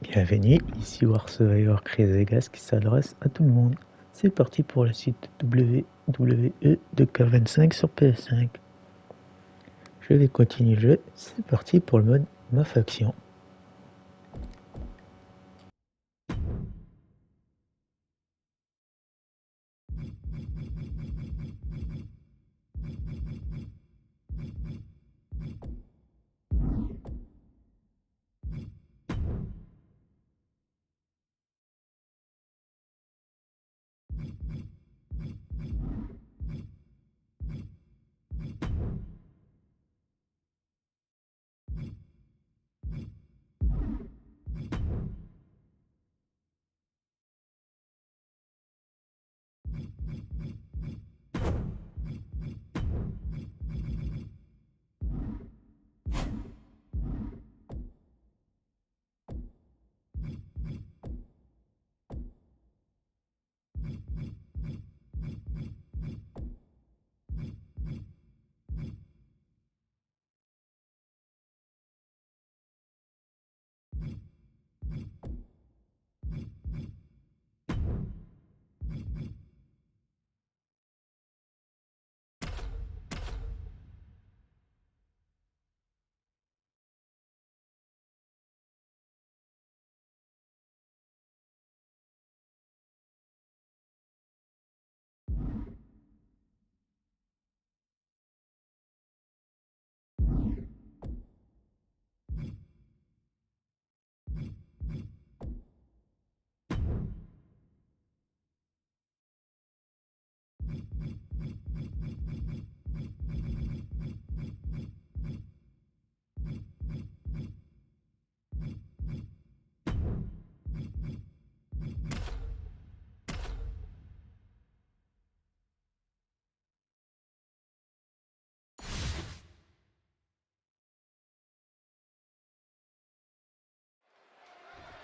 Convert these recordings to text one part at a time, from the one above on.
Bienvenue, ici War Survivor Chris Vegas qui s'adresse à tout le monde. C'est parti pour la suite WWE de K25 sur PS5. Je vais continuer le jeu, c'est parti pour le mode Ma Faction.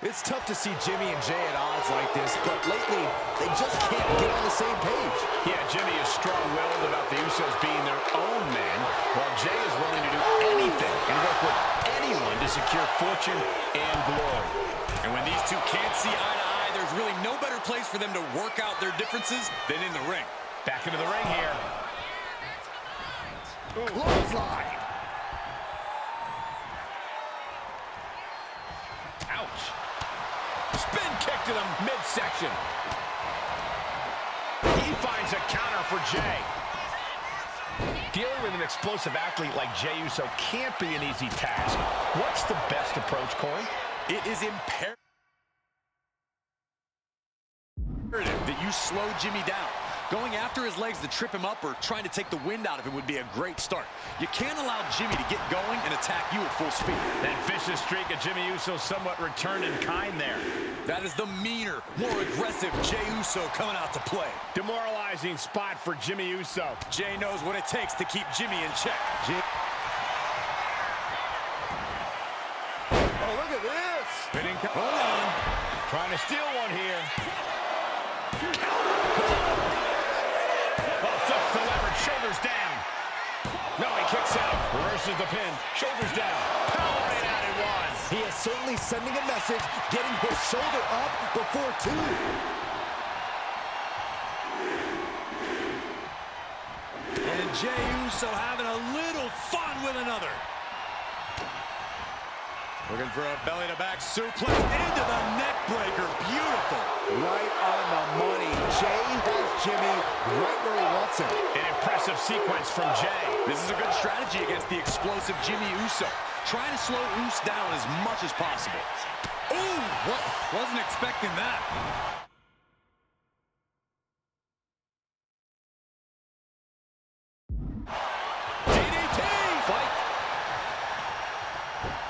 It's tough to see Jimmy and Jay at odds like this, but lately, they just can't get on the same page. Yeah, Jimmy is strong-willed about the Usos being their own man, while Jay is willing to do anything and work with anyone to secure fortune and glory. And when these two can't see eye to eye, there's really no better place for them to work out their differences than in the ring. Back into the ring here. Clothesline. Ouch. Spin kick to the midsection. He finds a counter for Jay. Dealing with an explosive athlete like Jey Uso can't be an easy task. What's the best approach, Corey? It is imperative that you slow Jimmy down. Going after his legs to trip him up or trying to take the wind out of him would be a great start. You can't allow Jimmy to get going and attack you at full speed. That vicious streak of Jimmy Uso somewhat returned in kind there. That is the meaner, more aggressive Jey Uso coming out to play. Demoralizing spot for Jimmy Uso. Jey knows what it takes to keep Jimmy in check. Oh, look at this. Spinning. Hold on. Trying to steal one here. Flips the leverage, shoulders down. No, he kicks out. Reverses the pin, shoulders down. Power right out in one. He is certainly sending a message, getting his shoulder up before two. And Jey Uso having a little fun with another. Looking for a belly-to-back suplex into the neck breaker. Beautiful. Right on the money. Jey has Jimmy right where he wants him. An impressive sequence from Jey. This is a good strategy against the explosive Jimmy Uso. Trying to slow Uso down as much as possible. Ooh, what? Wasn't expecting that. DDT! Fight.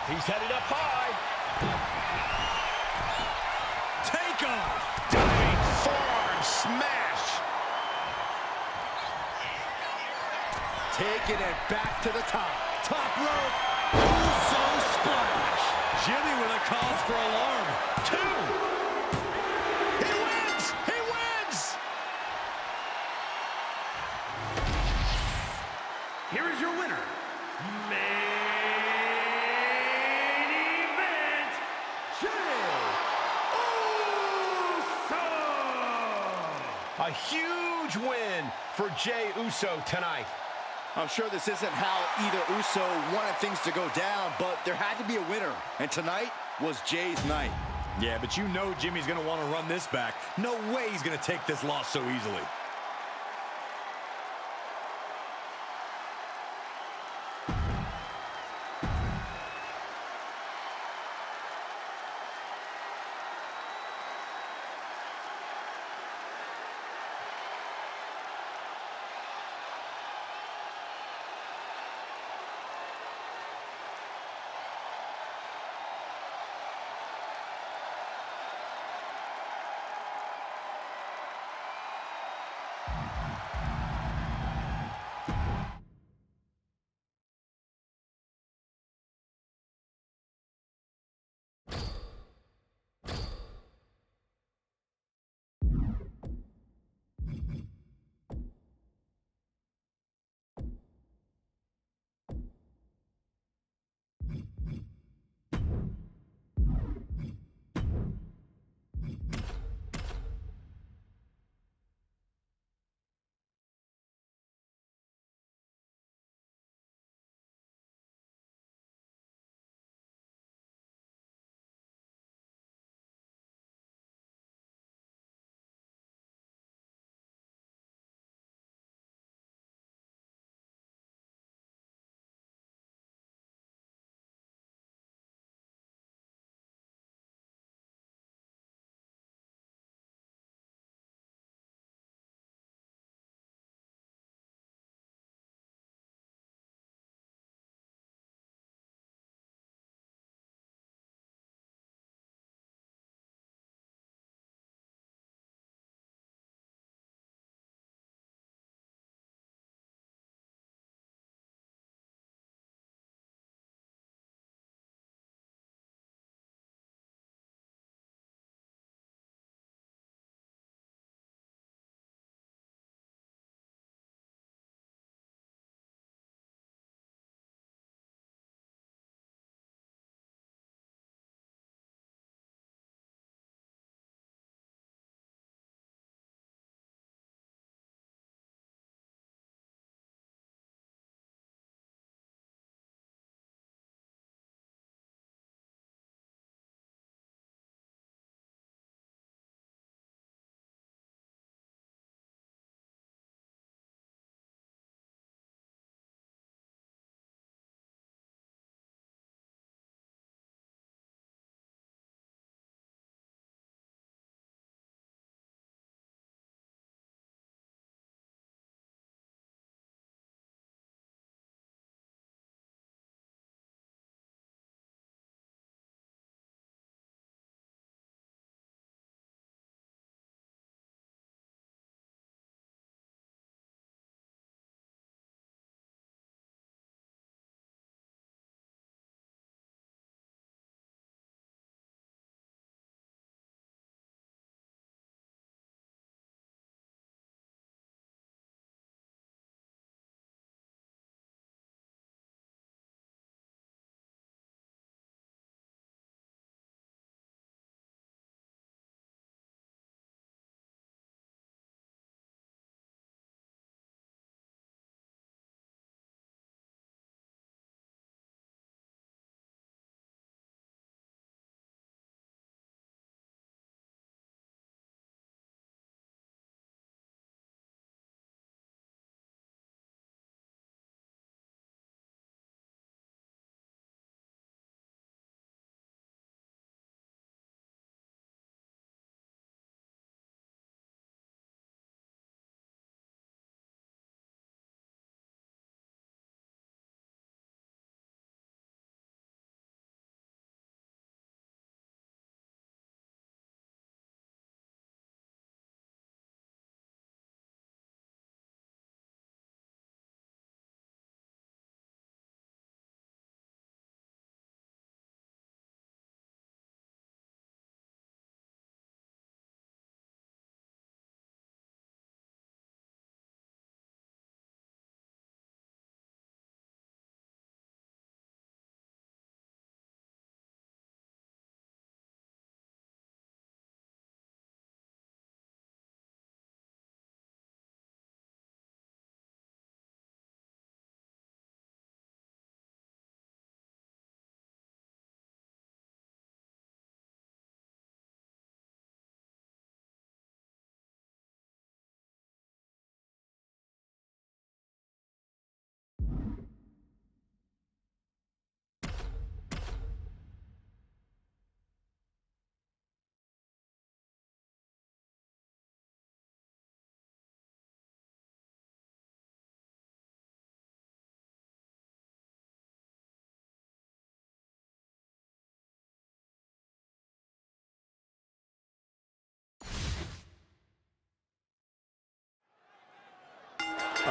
He's headed up high. Take off. Diving forearm smash. Taking it back to the top. Top rope. Uso splash. Jimmy with a cause for alarm. Two. He wins! He wins! Here is your winner, main event, Jey A huge win for Jey Uso tonight. I'm sure this isn't how either Uso wanted things to go down, but there had to be a winner, and tonight was Jey's night. Yeah, but you know Jimmy's going to want to run this back. No way he's going to take this loss so easily.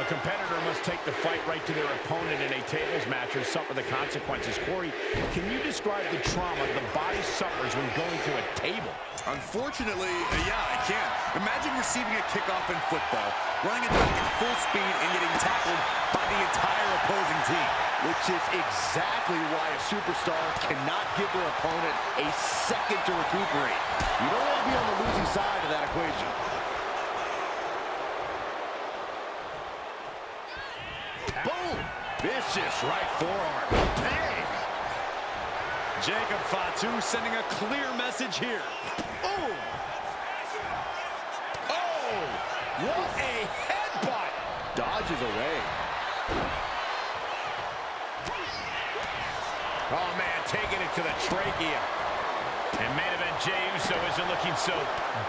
A competitor must take the fight right to their opponent in a tables match or suffer the consequences. Corey, can you describe the trauma the body suffers when going to a table? Unfortunately, yeah, I can. Imagine receiving a kickoff in football, running it back at full speed, and getting tackled by the entire opposing team. Which is exactly why a superstar cannot give their opponent a second to recuperate. You don't want to be on the losing side of that equation. Boom! Vicious right forearm. Bang! Jacob Fatu sending a clear message here. Boom! Oh! What a headbutt! Dodges away. Oh, man, taking it to the trachea. And main event Jey Uso isn't looking so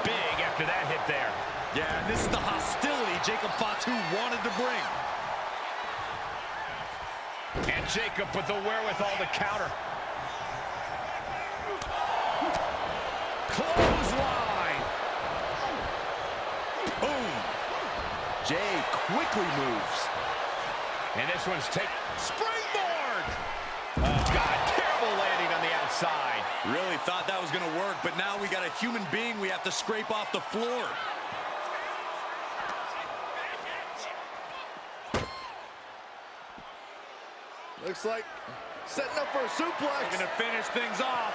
big after that hit there. Yeah, and this is the hostility Jacob Fatu wanted to bring. And Jacob with the wherewithal to counter. Clothesline! Boom! Jey quickly moves. And this one's springboard! Oh, God, terrible landing on the outside. Really thought that was going to work, but now we got a human being we have to scrape off the floor. Looks like setting up for a suplex. Going to finish things off.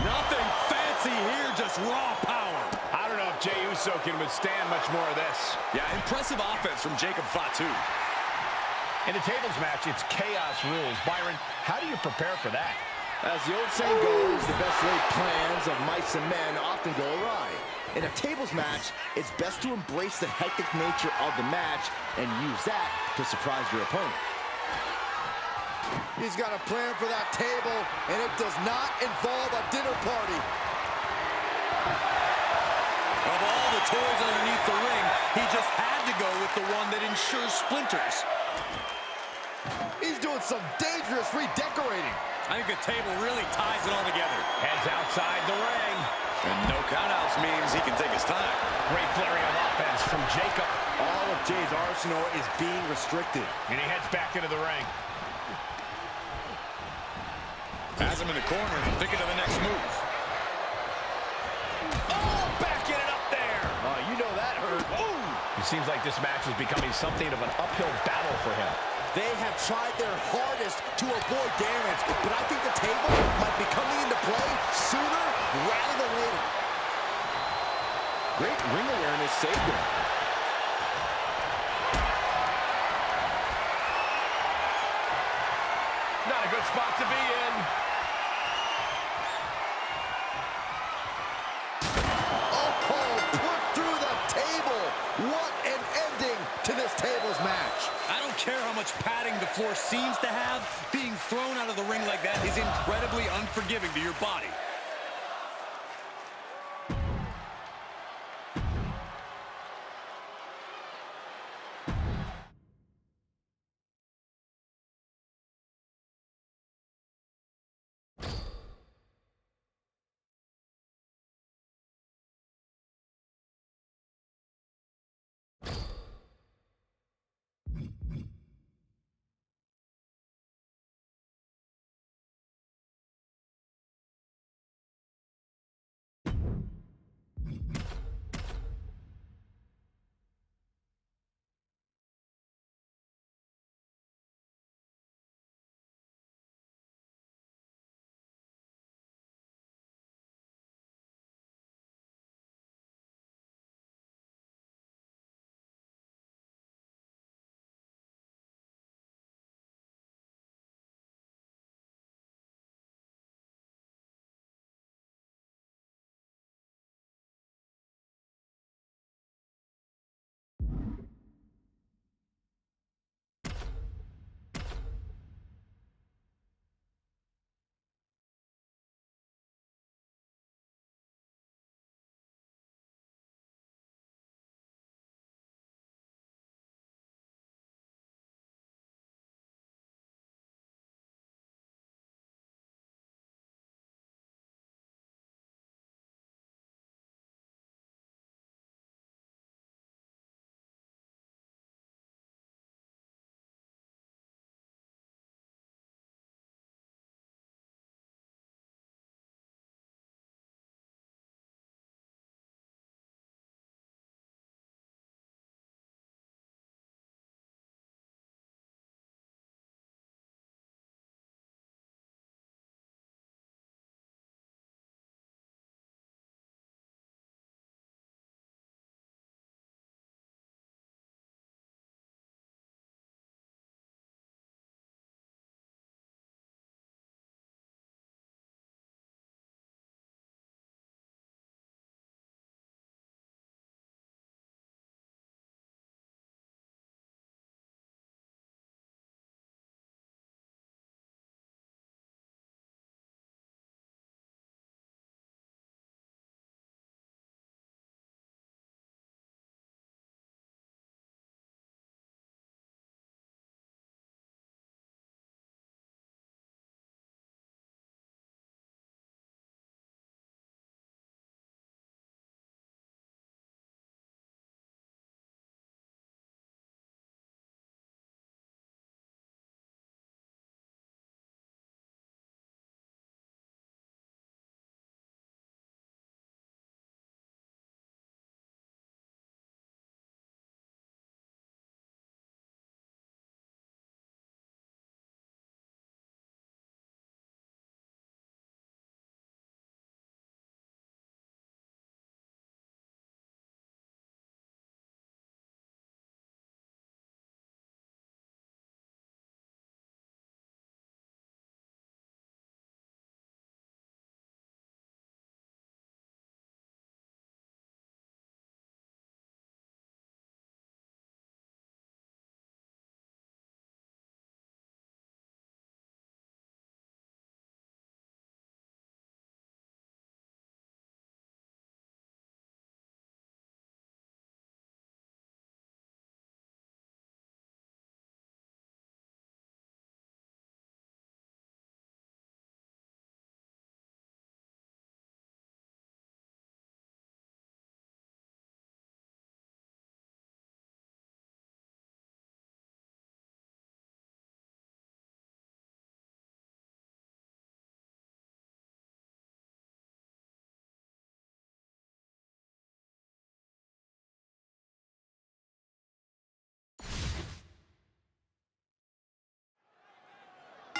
Nothing fancy here, just raw power. I don't know if Jey Uso can withstand much more of this. Yeah, impressive offense from Jacob Fatu. In a tables match, it's chaos rules. Byron, how do you prepare for that? As the old saying goes, the best laid plans of mice and men often go awry. In a tables match, it's best to embrace the hectic nature of the match and use that to surprise your opponent. He's got a plan for that table, and it does not involve a dinner party. Of all the toys underneath the ring, he just had to go with the one that ensures splinters. He's doing some dangerous redecorating. I think the table really ties it all together. Heads outside the ring. And no countouts means he can take his time. Great flurry of offense from Jacob. All of Jey's arsenal is being restricted. And he heads back into the ring. Has him in the corner, thinking of the next move. Oh, backing it up there. Oh, you know that hurt. Ooh. It seems like this match is becoming something of an uphill battle for him. They have tried their hardest to avoid damage, but I think the table might be coming into play sooner rather than later. Great ring awareness saved him. Not a good spot to be in. Put through the table. What an ending to this tables match. I don't care how much padding the floor seems to have, being thrown out of the ring like that is incredibly unforgiving to your body.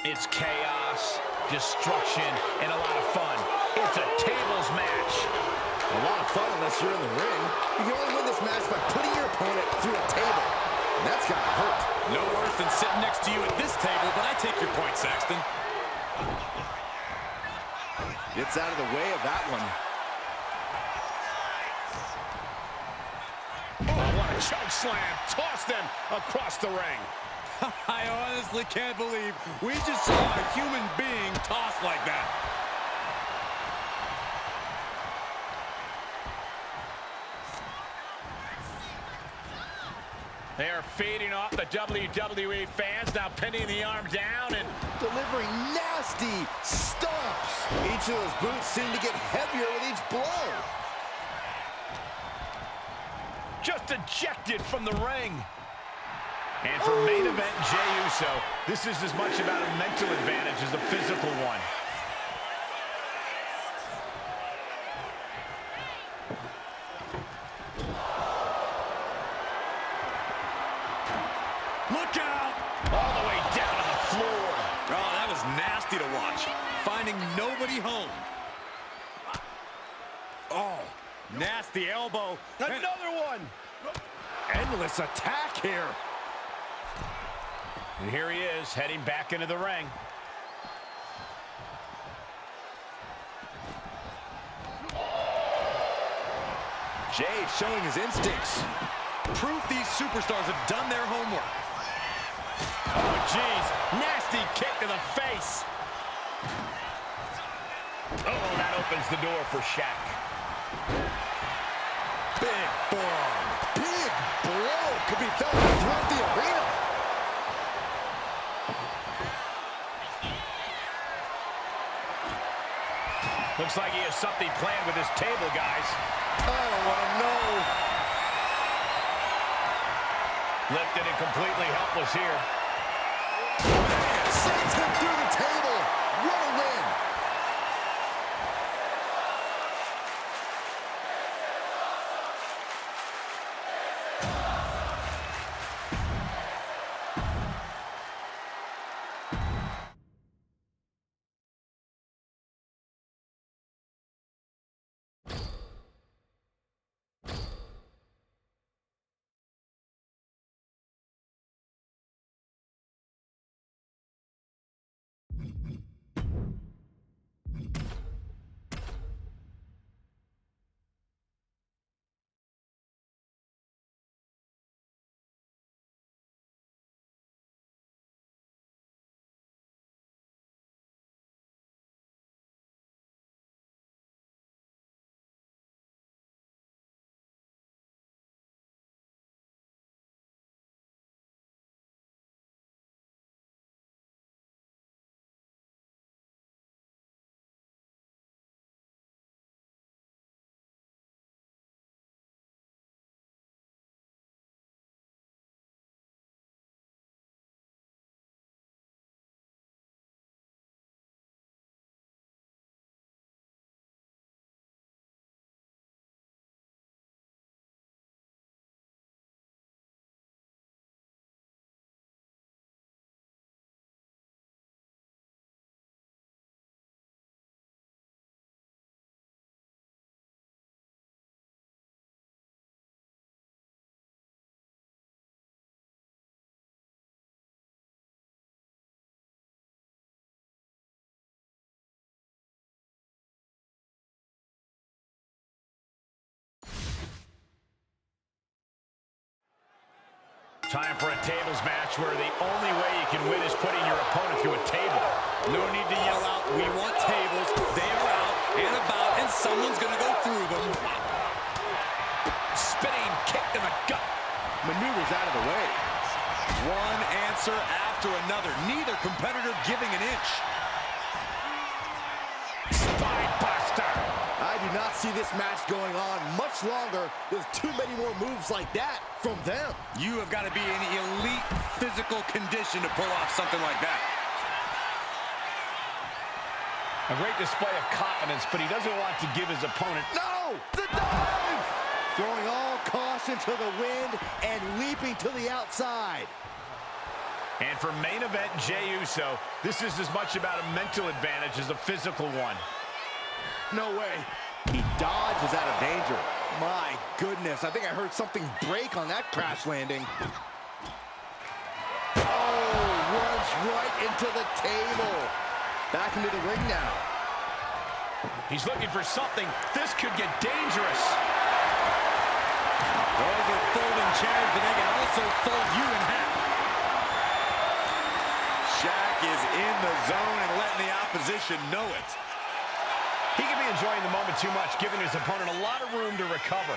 It's chaos, destruction, and a lot of fun. It's a tables match. A lot of fun unless you're in the ring. You can only win this match by putting your opponent through a table. And that's gotta hurt. No worse than sitting next to you at this table, but I take your point, Saxton. Gets out of the way of that one. Oh, what a choke slam. Toss them across the ring. I honestly can't believe we just saw a human being tossed like that. They are feeding off the WWE fans, now pinning the arm down and Delivering nasty stomps. Each of those boots seem to get heavier with each blow. just ejected from the ring. And for main event Jey Uso, this is as much about a mental advantage as a physical one. Look out! All the way down to the floor. Oh, that was nasty to watch. Finding nobody home. Oh, nasty elbow. Another one. Endless attack here. And here he is, heading back into the ring. Jey showing his instincts. Proof these superstars have done their homework. Oh, jeez. Nasty kick to the face. Oh, that opens the door for Shaq. Big forearm. Big blow could be felt throughout the arena. Looks like he has something planned with his table, guys. I don't want to know. Lifted and completely helpless here. Sends him through the table. What a win. Time for a tables match where the only way you can win is putting your opponent through a table. No need to yell out, we want tables. They are out and about, and someone's going to go through them. Spinning kick to the gut. Maneuvers out of the way. One answer after another. Neither competitor giving an inch. Spine buster. I do not see this match going on much longer. There's too many more moves like that from them. You have got to be in elite physical condition to pull off something like that. A great display of confidence, but he doesn't want to give his opponent. No! The dive! Throwing all caution to the wind and leaping to the outside. And for main event Jey Uso, this is as much about a mental advantage as a physical one. No way. He dodges out of danger. My goodness, I think I heard something break on that crash landing. Oh, runs right into the table. Back into the ring now. He's looking for something. This could get dangerous. Those are folding chairs, but they can also fold you in half. Shaq is in the zone and letting the opposition know it. He could be enjoying the moment too much, giving his opponent a lot of room to recover.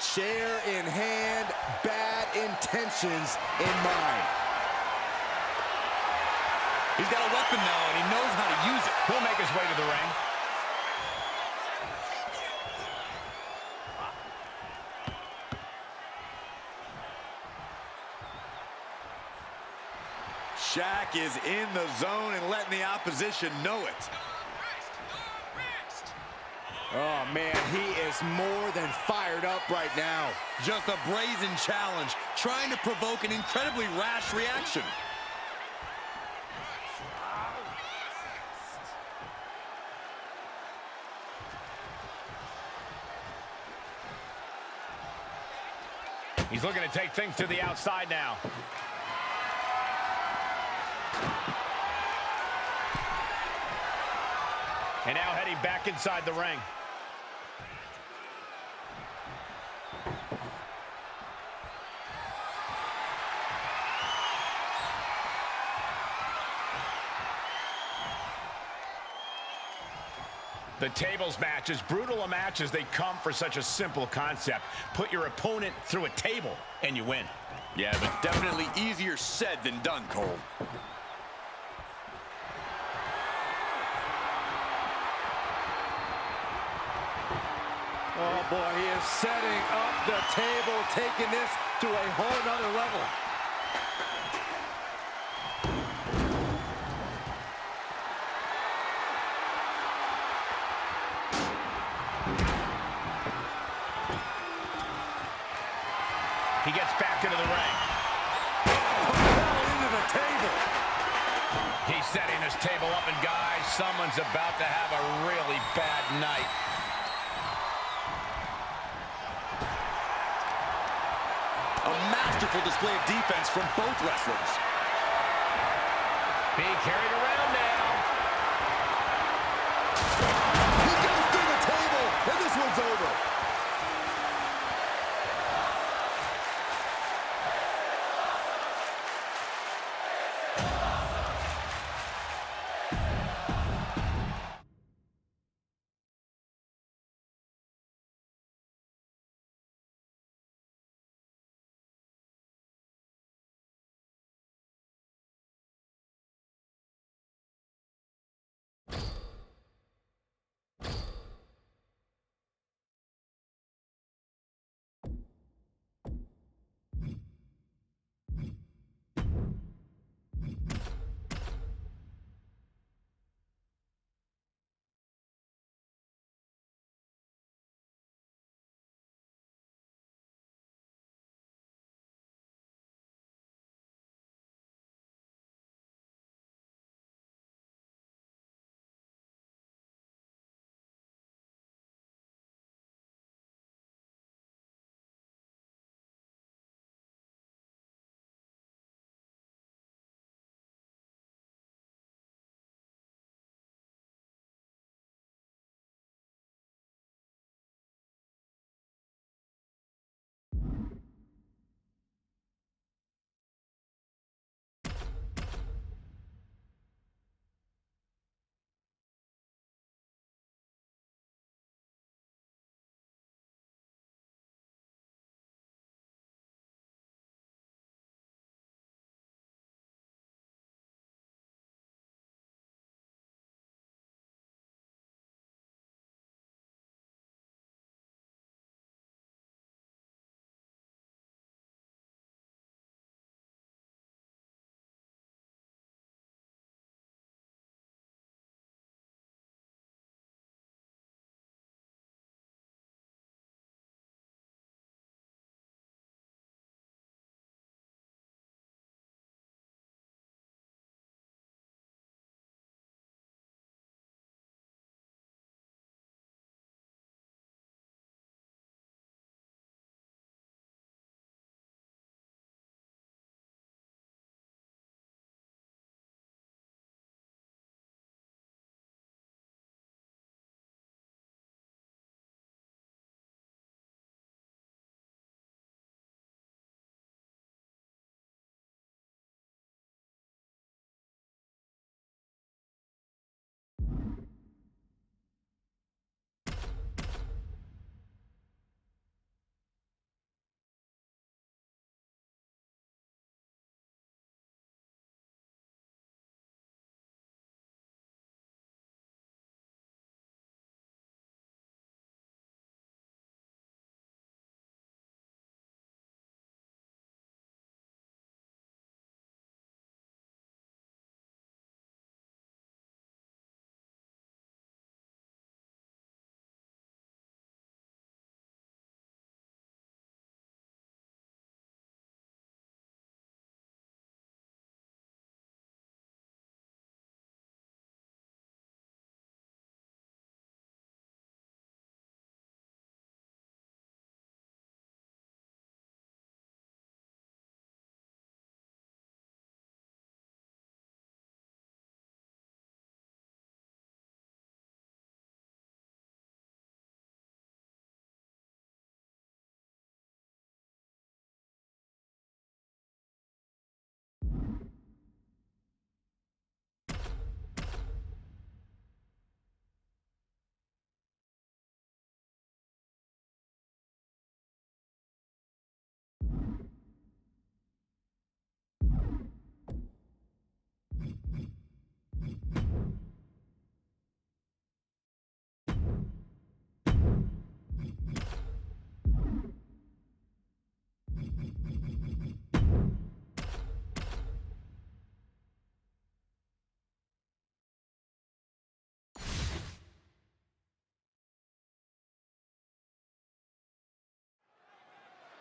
Chair in hand, bad intentions in mind. He's got a weapon now, and he knows how to use it. He'll make his way to the ring. Shaq is in the zone and letting the opposition know it. Oh, man, he is more than fired up right now. Just a brazen challenge, trying to provoke an incredibly rash reaction. He's looking to take things to the outside now. And now heading back inside the ring. The tables match, as brutal a match as they come for such a simple concept. Put your opponent through a table and you win. Yeah, but definitely easier said than done, Cole. Oh, boy, he is setting up the table, taking this to a whole nother level. He gets back into the ring. Into the table. He's setting this table up, and guys, someone's about to have a really bad night. A masterful display of defense from both wrestlers. Being carried around now. He goes through the table, and this one's over.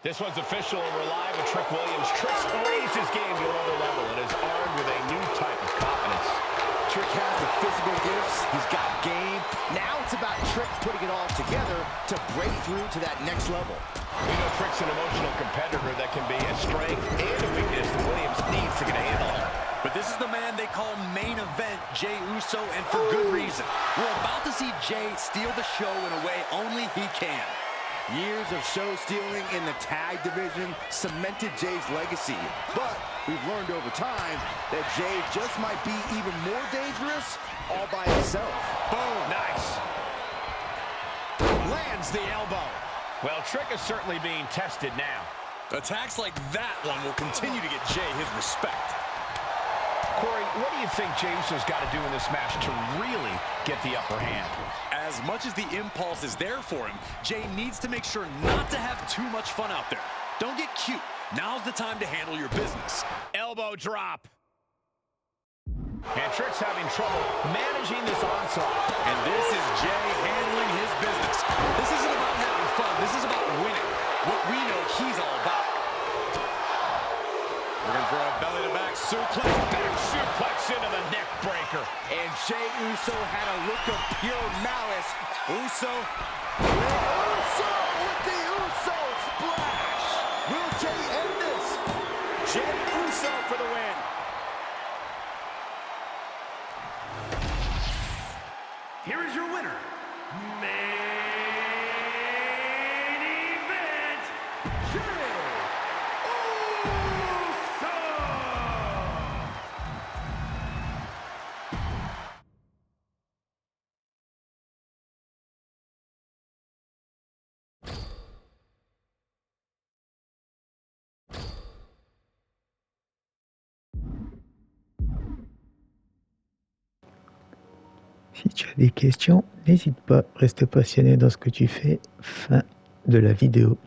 This one's official and we're live with Trick Williams. Trick's raised his game to another level and is armed with a new type of confidence. Trick has the physical gifts. He's got game. Now it's about Trick putting it all together to break through to that next level. We know Trick's an emotional competitor that can be a strength and a weakness that Williams needs to get a handle on. But this is the man they call main event Jey Uso, and for good reason. We're about to see Jey steal the show in a way only he can. Years of show stealing in the tag division cemented Jey's legacy. But we've learned over time that Jey just might be even more dangerous all by himself. Boom, nice. Lands the elbow. Well, Trick is certainly being tested now. Attacks like that one will continue to get Jey his respect. Corey, what do you think Jey Uso's got to do in this match to really get the upper hand? As much as the impulse is there for him, Jey needs to make sure not to have too much fun out there. Don't get cute. Now's the time to handle your business. Elbow drop. And Trick's having trouble managing this onslaught. And this is Jey handling his business. This isn't about having fun. This is about winning. What we know he's all about. Looking for a belly-to-back suplex. Back suplex into the neck breaker. And Jey Uso had a look of pure malice. Uso with the Uso splash. Will Jey end this? Jey Uso for the win. Here is your winner, main event, Jey Uso! Si tu as des questions, n'hésite pas, reste passionné dans ce que tu fais. Fin de la vidéo.